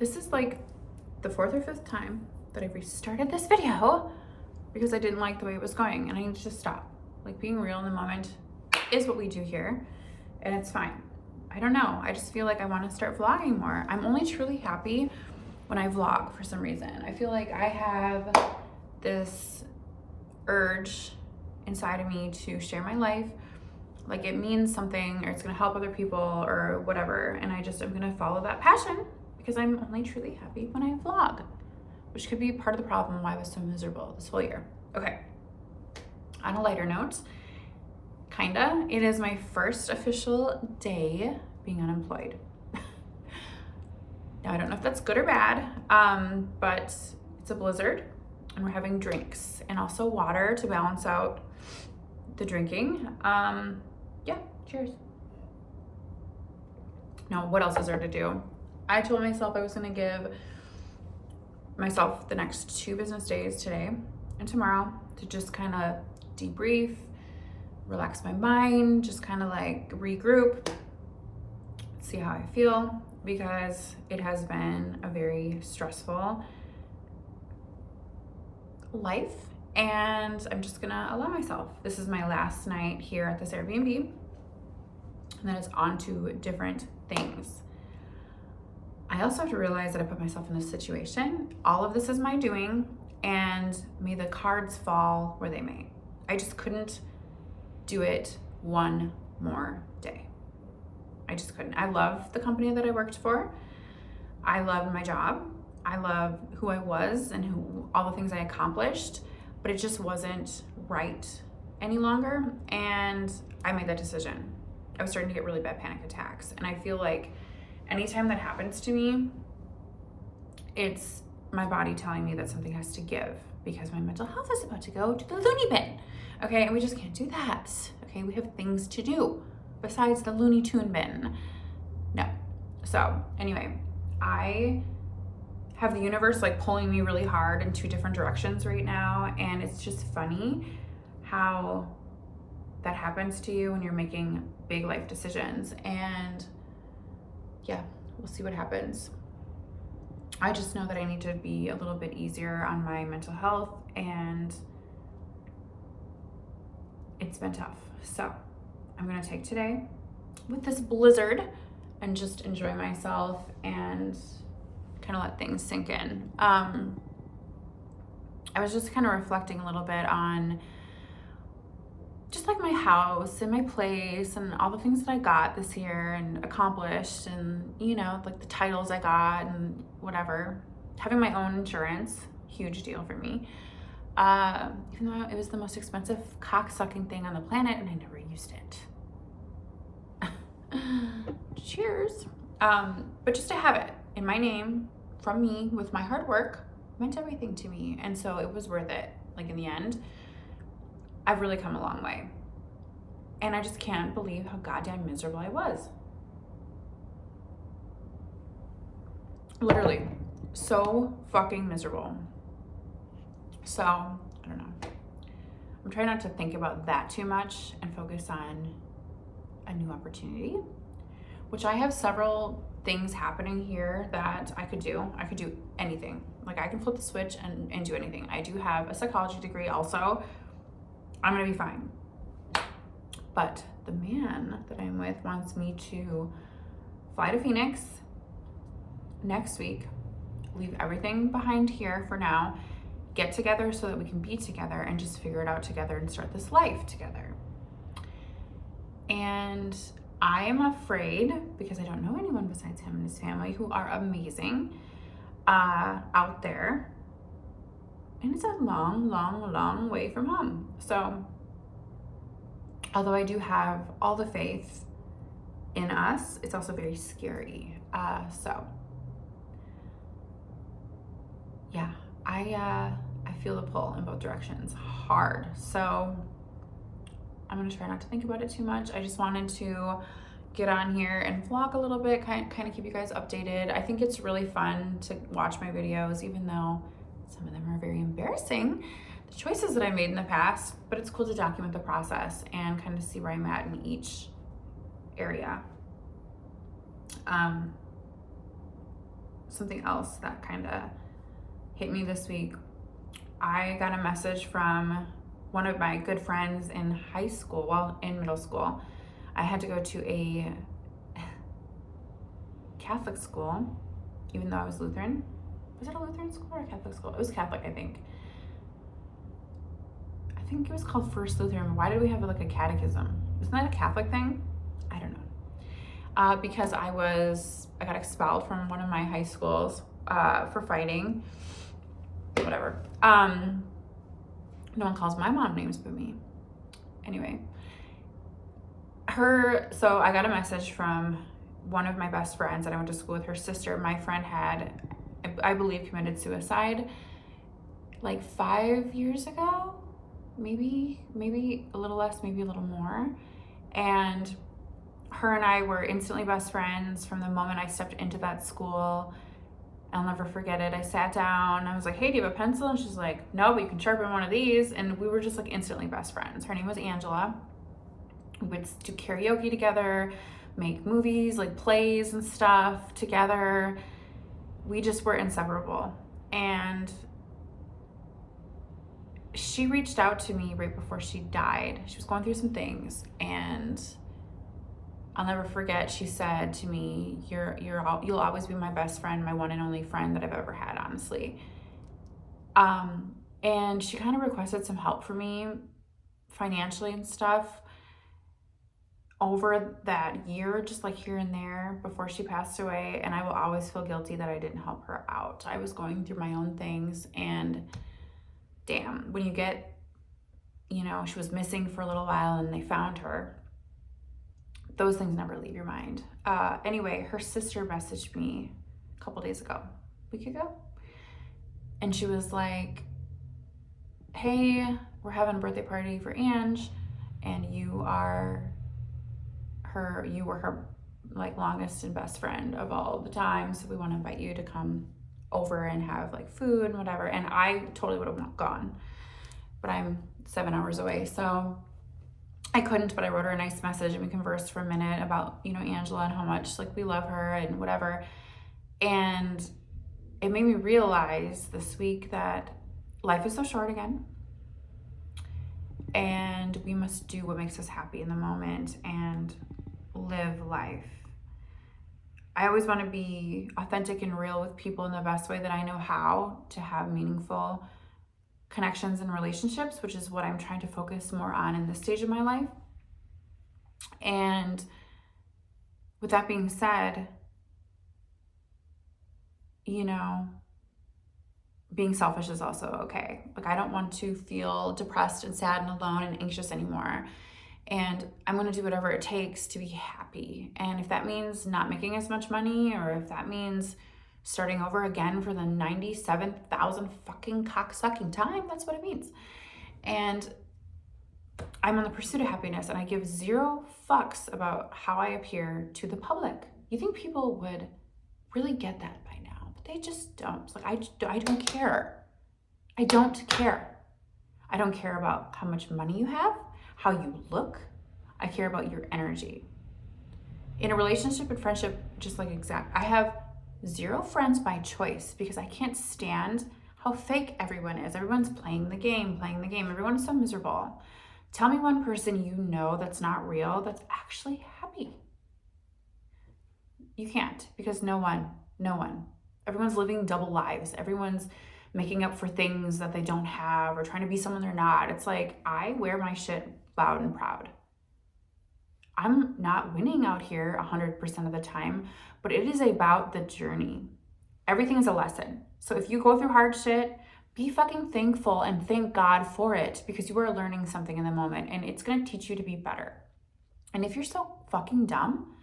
This is like the 4th or 5th time that I've restarted this video because I didn't like the way it was going and I need to just stop. Like, being real in the moment is what we do here, and it's fine. I don't know. I just feel like I want to start vlogging more. I'm only truly happy when I vlog for some reason. I feel like I have this urge inside of me to share my life. Like, it means something, or it's gonna help other people or whatever, and I just am gonna follow that passion because I'm only truly happy when I vlog, which could be part of the problem why I was so miserable this whole year. Okay, on a lighter note, kinda, it is my first official day being unemployed. Now, I don't know if that's good or bad, but it's a blizzard and we're having drinks and also water to balance out the drinking. Yeah, cheers. Now, what else is there to do? I told myself I was gonna give myself the next 2 business days, today and tomorrow, to just kind of debrief, relax my mind, just kind of like regroup, see how I feel, because it has been a very stressful life, and I'm just gonna allow myself. This is my last night here at this Airbnb, and then it's on to different things. I also have to realize that I put myself in this situation. All of this is my doing, and may the cards fall where they may. I just couldn't do it one more day. I just couldn't. I love the company that I worked for. I loved my job. I love who I was and all the things I accomplished, but it just wasn't right any longer. And I made that decision. I was starting to get really bad panic attacks. And I feel like anytime that happens to me, it's my body telling me that something has to give, because my mental health is about to go to the loony bin. Okay, and we just can't do that. Okay, we have things to do besides the Looney Tune bin. No. So anyway, I have the universe like pulling me really hard in 2 different directions right now, and it's just funny how that happens to you when you're making big life decisions. And yeah, we'll see what happens. I just know that I need to be a little bit easier on my mental health, and it's been tough. So I'm gonna take today with this blizzard and just enjoy myself and kind of let things sink in. I was just kind of reflecting a little bit on just like my house and my place and all the things that I got this year and accomplished, and you know, like the titles I got and whatever. Having my own insurance, huge deal for me. Even though it was the most expensive cock-sucking thing on the planet and I never used it. Cheers. But just to have it in my name, from me, with my hard work, meant everything to me. And so it was worth it. Like, in the end, I've really come a long way. And I just can't believe how goddamn miserable I was. Literally, so fucking miserable. So, I don't know. I'm trying not to think about that too much and focus on a new opportunity, which I have several things happening here that I could do. I could do anything. Like, I can flip the switch and do anything. I do have a psychology degree also. I'm gonna be fine. But the man that I'm with wants me to fly to Phoenix next week, leave everything behind here for now, get together so that we can be together and just figure it out together and start this life together. And I am afraid, because I don't know anyone besides him and his family, who are amazing, out there. And it's a long, long, long way from home. So, although I do have all the faith in us, it's also very scary. So, yeah, I feel the pull in both directions hard. So, I'm gonna try not to think about it too much. I just wanted to get on here and vlog a little bit, kind of keep you guys updated. I think it's really fun to watch my videos, even though some of them are very embarrassing, the choices that I made in the past, but it's cool to document the process and kind of see where I'm at in each area. something else that kind of hit me this week. I got a message from one of my good friends in high school, well, in middle school. I had to go to a Catholic school, even though I was Lutheran. Was it a Lutheran school or a Catholic school? It was Catholic, I think. I think it was called First Lutheran. Why did we have like a catechism? Isn't that a Catholic thing? I don't know. Because I got expelled from one of my high schools for fighting. Whatever. No one calls my mom names but me. Anyway, so I got a message from one of my best friends that I went to school with. Her sister, my friend, had, I believe, committed suicide like 5 years ago, maybe a little less, maybe a little more. And her and I were instantly best friends from the moment I stepped into that school. I'll never forget it. I sat down, I was like, hey, do you have a pencil? And she's like, no, but you can sharpen one of these. And we were just like instantly best friends. Her name was Angela. We would do karaoke together, make movies, like plays and stuff together. We just were inseparable. And she reached out to me right before she died. She was going through some things, and I'll never forget, she said to me, you'll always be my best friend, my one and only friend that I've ever had, honestly. And she kind of requested some help for me financially and stuff over that year, just like here and there before she passed away. And I will always feel guilty that I didn't help her out. I was going through my own things, and damn, when you get, she was missing for a little while and they found her. Those things never leave your mind. Anyway, her sister messaged me a couple days ago, a week ago. And she was like, hey, we're having a birthday party for Ange, and you were her like longest and best friend of all the time. So we want to invite you to come over and have like food and whatever. And I totally would have gone, but I'm 7 hours away. So I couldn't, but I wrote her a nice message and we conversed for a minute about, Angela and how much like we love her and whatever. And it made me realize this week that life is so short again. And we must do what makes us happy in the moment and live life. I always want to be authentic and real with people in the best way that I know how to have meaningful connections and relationships, which is what I'm trying to focus more on in this stage of my life. And with that being said, being selfish is also okay. Like, I don't want to feel depressed and sad and alone and anxious anymore. And I'm going to do whatever it takes to be happy. And if that means not making as much money, or if that means starting over again for the 97,000 fucking cocksucking time, that's what it means. And I'm on the pursuit of happiness, and I give zero fucks about how I appear to the public. You think people would really get that by now, but they just don't. It's like, I don't care. I don't care. I don't care about how much money you have, how you look. I care about your energy. In a relationship and friendship, just like I have zero friends by choice because I can't stand how fake everyone is. Everyone's playing the game. Everyone is so miserable. Tell me one person that's not real, that's actually happy. You can't, because no one. Everyone's living double lives. Everyone's making up for things that they don't have or trying to be someone they're not. It's like, I wear my shit loud and proud. I'm not winning out here 100% of the time, but it is about the journey. Everything is a lesson. So if you go through hard shit, be fucking thankful and thank God for it, because you are learning something in the moment and it's going to teach you to be better. And if you're so fucking dumb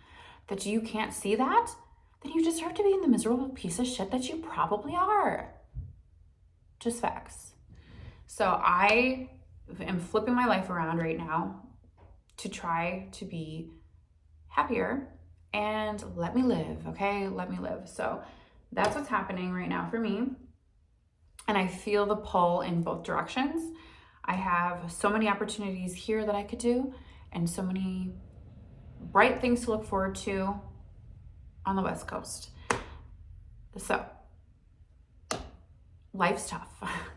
that you can't see that, then you deserve to be in the miserable piece of shit that you probably are. Just facts. So I am flipping my life around right now to try to be happier and let me live, okay? Let me live. So that's what's happening right now for me. And I feel the pull in both directions. I have so many opportunities here that I could do, and so many bright things to look forward to on the West Coast. So life's tough.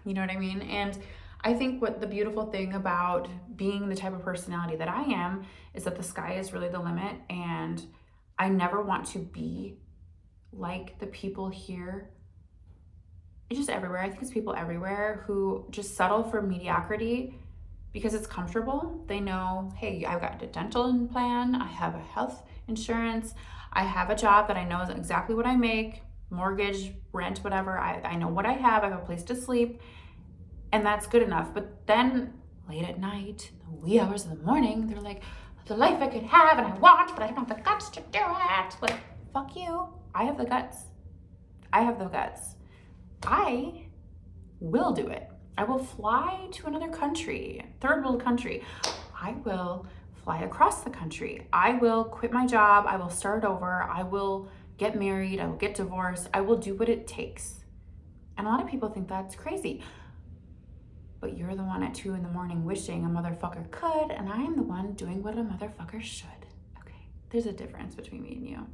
You know what I mean? And I think what the beautiful thing about being the type of personality that I am is that the sky is really the limit, and I never want to be like the people here. It's just everywhere. I think it's people everywhere who just settle for mediocrity because it's comfortable. They know, hey, I've got a dental plan, I have a health insurance, I have a job that I know is exactly what I make, mortgage, rent, whatever. I know what I have a place to sleep, and that's good enough. But then late at night, the wee hours of the morning, they're like, the life I could have and I want, but I don't have the guts to do it. Like, fuck you. I have the guts. I have the guts. I will do it. I will fly to another country, third world country. I will fly across the country. I will quit my job. I will start over. I will get married. I will get divorced. I will do what it takes. And a lot of people think that's crazy. But you're the one at 2 a.m. wishing a motherfucker could, and I am the one doing what a motherfucker should. Okay, there's a difference between me and you.